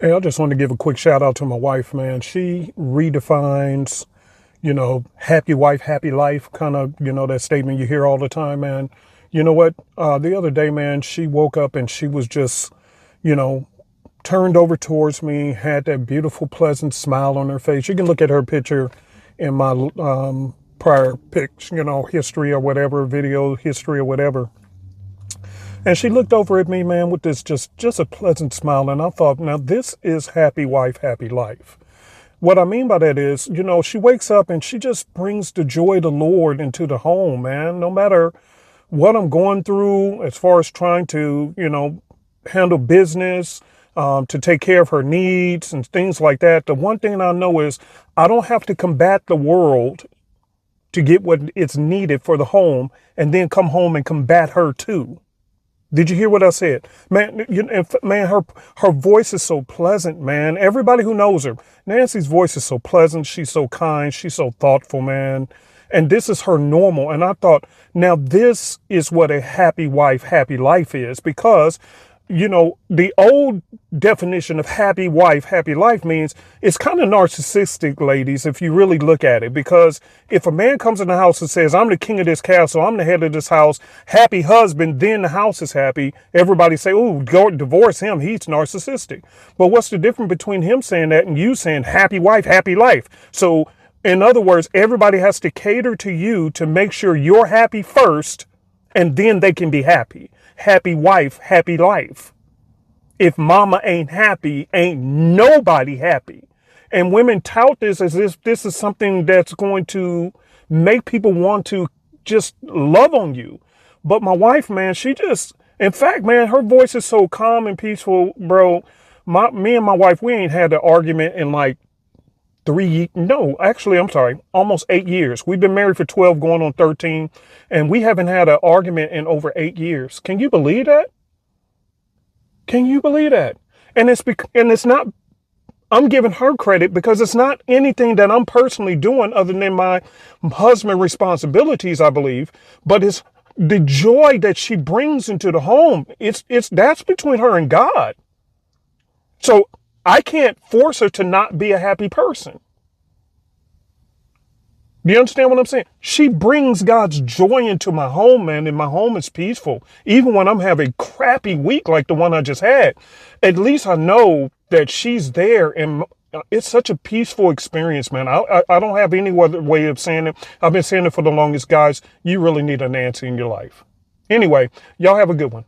Hey, I just want to give a quick shout out to my wife, man. She redefines, happy wife, happy life, kind of, that statement you hear all the time, man. You know what? The other day, man, she woke up and she was just, you know, turned over towards me, had that beautiful, pleasant smile on her face. You can look at her picture in my prior pics, history or whatever, video history or whatever. And she looked over at me, man, with this just a pleasant smile. And I thought, now this is happy wife, happy life. What I mean by that is, she wakes up and she just brings the joy of the Lord into the home, man. No matter what I'm going through as far as trying to, handle business, to take care of her needs and things like that. The one thing I know is I don't have to combat the world to get what is needed for the home and then come home and combat her too. Did you hear what I said? Man, man, her voice is so pleasant, man. Everybody who knows her, Nancy's voice is so pleasant. She's so kind. She's so thoughtful, man. And this is her normal. And I thought, now this is what a happy wife, happy life is, because the old definition of happy wife, happy life means it's kind of narcissistic, ladies, if you really look at it. Because if a man comes in the house and says, I'm the king of this castle, I'm the head of this house, happy husband, then the house is happy. Everybody say, oh, go divorce him. He's narcissistic. But what's the difference between him saying that and you saying happy wife, happy life? So in other words, everybody has to cater to you to make sure you're happy first, and then they can be happy. Happy wife, happy life. If mama ain't happy, ain't nobody happy. And women tout this as if this is something that's going to make people want to just love on you. But my wife, man, in fact, man, her voice is so calm and peaceful, bro. Me and my wife, we ain't had an argument in like almost 8 years. We've been married for 12, going on 13, and we haven't had an argument in over 8 years. Can you believe that? Can you believe that? And it's not, I'm giving her credit because it's not anything that I'm personally doing other than my husband responsibilities, I believe, but it's the joy that she brings into the home. That's between her and God. So I can't force her to not be a happy person. Do you understand what I'm saying? She brings God's joy into my home, man, and my home is peaceful. Even when I'm having a crappy week like the one I just had, at least I know that she's there, and it's such a peaceful experience, man. I don't have any other way of saying it. I've been saying it for the longest, guys. You really need a Nancy in your life. Anyway, y'all have a good one.